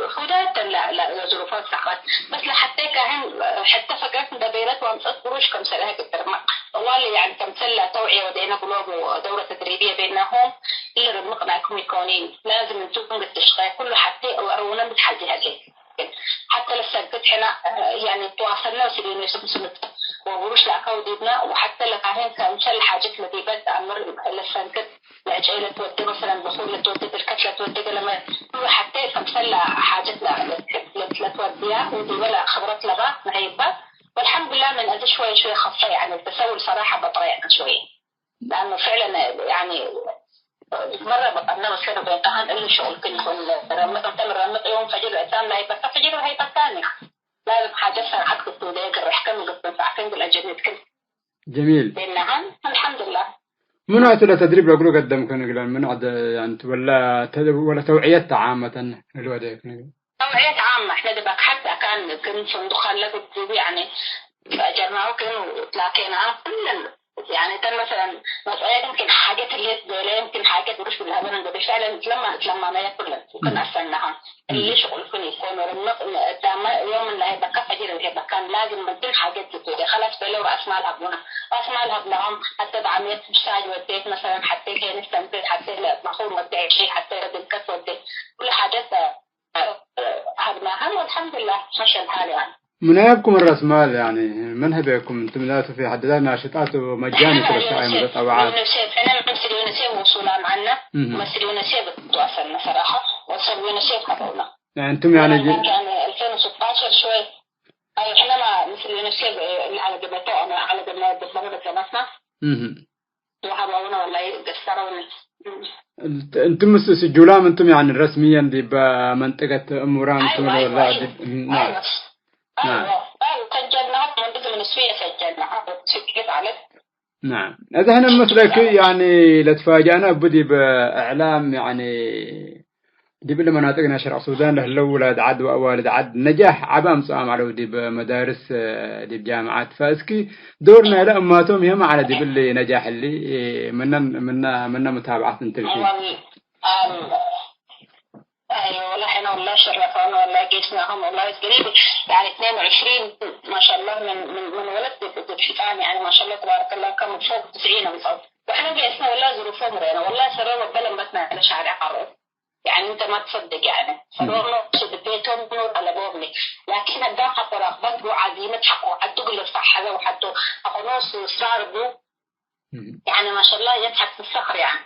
خدات لا ظروفات صعبة بس لحتى كهن حتى فكرت دبيرات وامسات قروش كم سنة كترمق والله يعني كم سنة توعية ودينا قلوب دورة تدريبية بينهم اللي رمقناكم يكونين لازم انتم التشغيل كله حتى أرونا بتحدي هذه حتى لسه حنا يعني تواصلنا وسيلين يسمى وبروش لأكودينا وحتى لكاهن كان شل حاجات لديبات أمر لسه كده لأجيلة تودي مثلا بخور لتودي بالكتلة تودي لما حتى فمسلا حاجات لتوديها ودي ولا خبرات لغا نهيبات والحمد لله من قد شوي خفية يعني التساؤل صراحة بطريقة شوية لأنه فعلا يعني مرة بقنا مصير بينتهن إلا شغل كل يكون رمضان تمر رمضان يوم فجر عتام لا يبقى فجر وهي بثاني لازم حاجة سنة حد كنت ودايق الرحكم قصة ساعتين بالأجنة كل جميل بينهم الحمد لله منو أتلا تدريب لقلو قدام كانوا يقولون منو عد يعني ولا توعية عامة الوادي توعية عامة إحنا دبك حتى كان صندوق لك يعني فأجرناه كانوا تلاقينا كل يعني كان مثلا مسألة يمكن حاجات اللي لا يمكن حاجات مش بالهبل ده فعلا لما ما ياكل وكان أصلناها اللي شغل كن يكون يوم اللي هيبقى كفجر وهيبقى كان لازم بدل حاجات كده خلاص بلو رأس مال هبونا رأس مال هبناهم حتى بعمية مشتاج وديت مثلا حتى كان يستنتج حتى مخور مدعي شيء حتى بالكف وديت كل حاجات هبناها والحمد لله ماشي الحال يعني منايبكم الرأس مال يعني منهبكم انتم لا في حد ذا ناشطات ومجاني كل الشيء متطوعات. أنا مثل يونسيف وصولا معنا مثل يونسيف تواصلنا صراحة وصل يونسيف خبرنا. يعني انتم يعني يعني 2016 شوي. أي إحنا ما مثل يونسيف اللي على جبهته أنا على جبهة بسمة بسمتنا. وحبونا والله قصرونا. انتم سجلام انتم يعني رسميا دي بمنطقة أموران انتم ولا نعم. أيوة سجلناها من السوية سجلناها سجلت عليه. نعم هذا هنا مثلك يعني لتفاجأنا بدي بإعلام يعني دي بالمناطقنا شرق السودان له الأولاد عد وأوالد عد نجاح عبام صام على ودي بمدارس دي بجامعات فاسكي دورنا لا أماتهم هم على دي باللي نجاح اللي منا متابعة تلفين. أيوة والله إحنا والله شرفنا والله جيسناهم والله قريب يعني 22 ما شاء الله من ولد بالحيطان يعني ما شاء الله تبارك الله كم فوق 90 وفوق وإحنا جيسنا والله ظروفهم رينا والله سرنا بلن بتنا على شعر عقرب يعني أنت ما تصدق يعني سرنا شد بيتهم نور على بوبني لكن الدم حق رغبته وعزيمة حقه حتى كل صح هذا وحتى حقه نص إصرار بو يعني ما شاء الله يضحك في الصخر يعني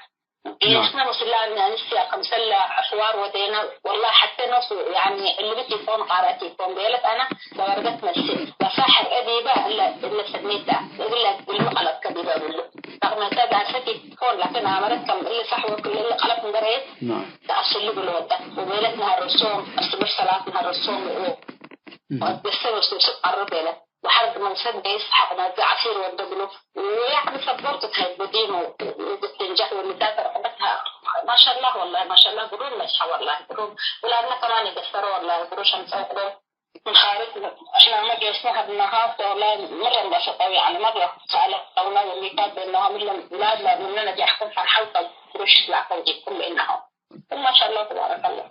إحنا مسلا نسيا مسلا حوار ودينا والله حتى نص يعني اللي بدي فون قارتي فون بيلت أنا لورقت مسي بصاحب أديبة إلا سميتها يقول لك بالمقلب كذبة بقول رغم كذا سكت فون لكن عملت كم اللي صح وكل اللي قلب من دريت تأصل لي بالوضع وبيلت نهار الصوم الصبح صلاة نهار الصوم وبيستوي سكر بيلت وحرق من صدق يسحب نازع عصير والدبلو ويعني صبرت هاي بدين وبتنجح واللي تاثر رقبتها ما شاء الله والله ما شاء الله قرون نجحة والله قرون ولا أنا كمان يقصروا والله قروش مسافروا من خارج عشان ما جيسناها بالنهار والله مرة انبسط قوي يعني مرة سألونا واللي كان بأنها من لا مننا جاحكم فرحوطة قروش لا قوي كل إنها ما شاء الله تبارك الله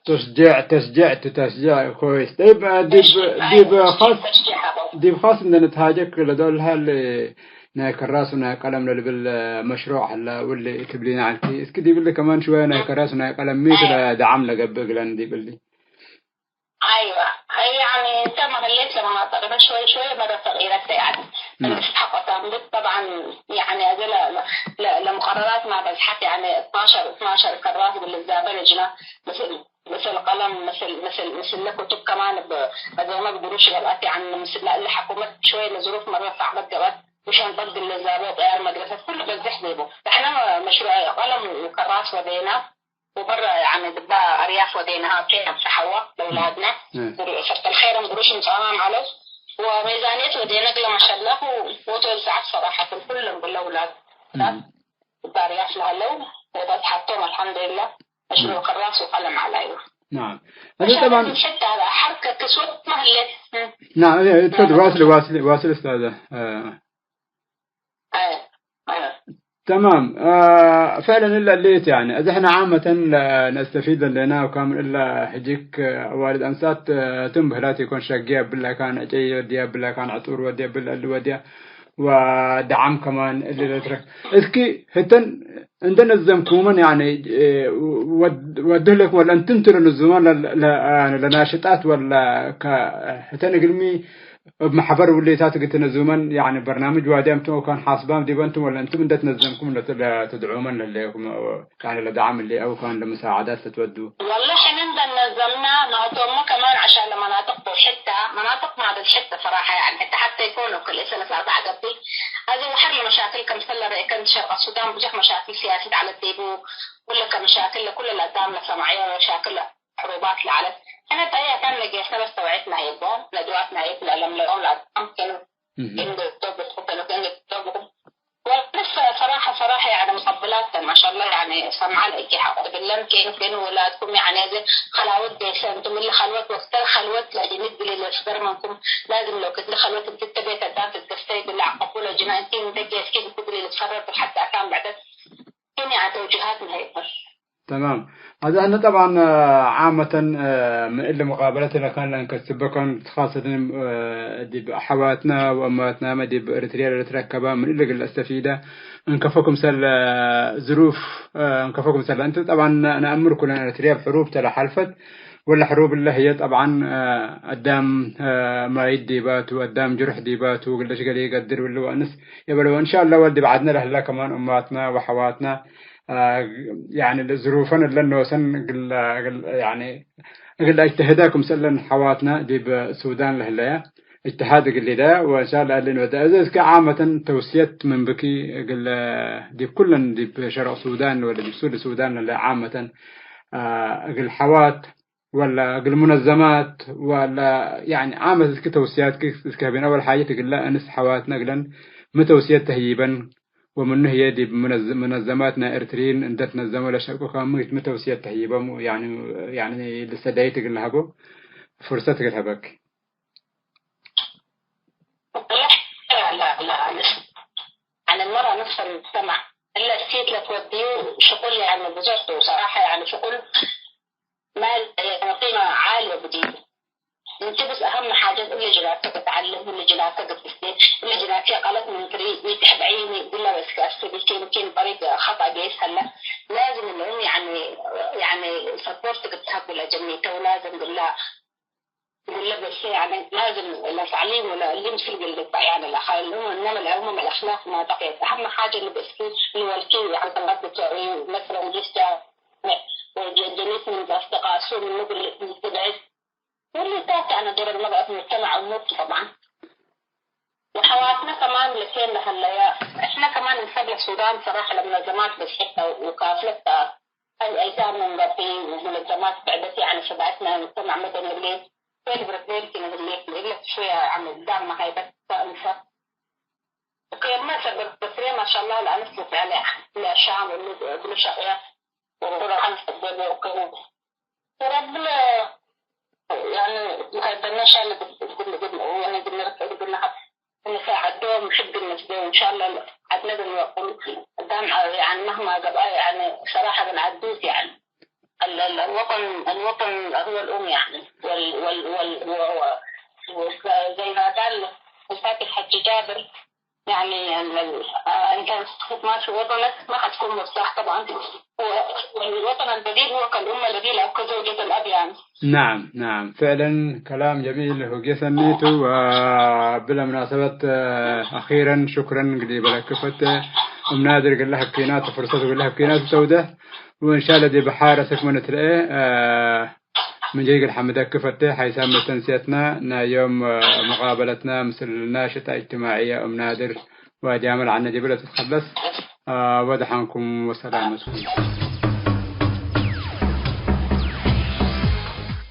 تشجيع كويس. طيب ديب خاص إن نتهاجك لدول هاللي نايك الراس ونايك قلم اللي بالمشروع هلا واللي تبلينا عن كي اسكي ديب اللي كمان شوية نايك الراس ونايك قلم ميت دعم لقبل لان ديب اللي أيوة هي يعني أنت ما خليت لما تقريبا شوي مرة صغيرة ساعات حقتها طبعا يعني هذول لمقررات ما بزحت يعني 12 كراس بالزابة لجنة مثل قلم مثل كتب كمان زي ما بيقولوش غلط يعني مثل اللي حكومة شوية لظروف مرة صعبة جوات مشان طبق الزابة وغير مدرسة كله بزح ذيبه احنا مشروع قلم وكراس ودينا وبرا يعني بدها أرياف ودينها كيف صحوة لأولادنا فرت الخير مدروش نتعامل عليه وميزانية ودينا قلنا ما شاء الله وتوزعت صراحة كلهم بالأولاد أرياف لها لو وتحطهم الحمد لله مشروع كراس وقلم عليه. نعم هذا طبعا حتى على حركة كسوة مهلة. نعم تفضل واصل أستاذة. تمام. فعلا إلا الليت يعني إذا إحنا عامة نستفيد لنا وكامل إلا هجيك والد أنسات تنبهلات يكون شقيا بالله كان أجي وديا بالله كان عطور وديا بالله اللي وديا ودعم كمان اللي ترك إذكي هتن عندنا الزمكومن يعني ودهلك ولا أنتم ترون الزمان لناشطات ولا هتن قلمي بمحبر واللي تاتك تنزمون يعني برنامج وادي أنتم كان حاسبان دي بنتم ولا أنتم بدأت تنزمكم ولا تدعومن اللي يعني لدعم اللي أو كان لمساعدات تتودوا. والله إحنا نزمنا نعطوهم كمان عشان لمناطق بالحتة مناطق مع بالحتة صراحة يعني حتى يكونوا كل سنة 4 قبل هذه وحر مشاكل كم سلة رأيكم شرق السودان بجح مشاكل سياسية على الديبو ولا كمشاكل لكل الأدام لسمعية مشاكل حروبات لعلت أنا طيب كان لقينا بس توعيتنا يبون ندواتنا يبون لما لهم الأدام كانوا ولسه صراحة يعني مقبلات ما شاء الله يعني سمع لك حق بالله كانوا ولادكم يعني زي خلوات جيسان انتم اللي خلوات وقت خلوات لازم ندبل اللي صدر منكم لازم لو كنت خلوات بتتبع تدات التستي بالله قبول الجنان انتين تجيس كيف تقول اللي تصرف حتى كان بعد كني على توجيهات من هيك. تمام. هذا أنا طبعا عامة من إلا مقابلتنا كان لنكسبكم خاصة دي بأحواتنا وأمواتنا ما دي بإريتريا اللي تركبها من إلا قل استفيدة نكفكم سل ظروف نكفكم سل أنت طبعا نأمركم لنا إريتريا بحروب تلا حلفت ولا حروب اللي هي طبعا قدام ما يدي باتو قدام جرح دي باتو قلش قال يقدر ولا وأنس يبلو إن شاء الله والدي بعدنا له كمان أمواتنا وحواتنا يعني الظروفنا اللي نوصل يعني قل اجتهادكم سلن حواتنا دي بالسودان لهلا اجتهاد قل ده وان شاء الله اللي نودا اذا كعامه توصيت من بكي قل دي كلن دي بشرق السودان ولا دي بسود السودان اللي عامه قل حوات ولا قل منظمات ولا يعني عامه كتوصيات كيف اول حاجه تقول لا انس حواتنا قلن متوصيات تهيبا ومنه يدي منظماتنا إرترين إن تنظم ولا شيء كان متوسية تهيبة يعني لسدايتك اللي هبو فرصتك الهبك. لا عن المرة نفس المجتمع إلا السيد لتوديه شغل يعني بزرته صراحة يعني شغل مال يعني قيمة عالية بديه. انت بس اهم حاجه اللي جراتك تتعلم واللي جراتك تستفيد اللي جراتك غلط من طريق يتحبعيني ولا بس كاستفيد يمكن طريق خطا جيس هلا لازم انهم يعني سبورتك تحب لجميته ولازم بالله يقول لك بس يعني لازم لا تعليم ولا اللي يمسك يعني إنما الأمم الأخلاق ما بقيت أهم حاجة اللي بس اللي هو الكيوي على القناة بتوعي مثلا جيستا وجدنيت من أصدقاء سوء من نقول تبعد واللي تاتي أنا دور المرأة في المجتمع والموت طبعا وحواتنا كمان لكين لهالليا إحنا كمان نسبب السودان صراحة لمنظمات بالحتة وكافلتها الأيتام من ربي ومنظمات بعدتي عن شبعتنا مجتمع مدني اللي تلبرت كنا اللي شوية عن الدعم هاي بس أنفا وكيما سبب بسرية ما شاء الله لأن أسلت على الشام واللي شقيا وقرأ عن الدنيا وكذا وربنا يعني هذا إن شاء الله قلنا نساعدهم نحب المسجد وإن شاء الله عدنا نقول قدام يعني مهما قبل يعني صراحة بنعدوس يعني الوطن هو الأم يعني وزي ما قال الفاتح حج جابر يعني أنت ما في وطنك ما حتكون مرتاح طبعا والوطن البديل هو كالأمة البديلة أو كزوجة الأب يعني. نعم فعلا كلام جميل وقيس النيتو وبلا مناسبة أخيرا شكرا قدي بلا كفت ومنادر قال لها بكينات فرصة قال لها بكينات توده وإن شاء الله دي بحارة سكمنة رأي من جيق الحمد كفت حيثام تنسيتنا يوم مقابلتنا مثل ناشطة اجتماعية ومنادر وجامل عنا جبلة تتخلص ودحانكم وسلامتكم.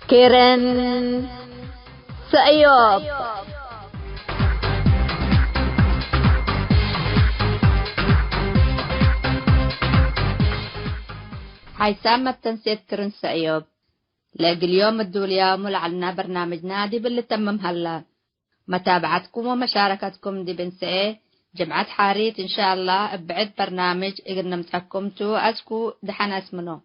كيرن سأيوب حيسام التنسيق كيرن سأيوب لاقي اليوم الدوليا ملعلنا برنامج نادي باللي تمم هلا متابعتكم ومشاركتكم دي بنسئ جمعة حاريت إن شاء الله بعد برنامج إقنا متحكمتو أسكو دحنا اسمنو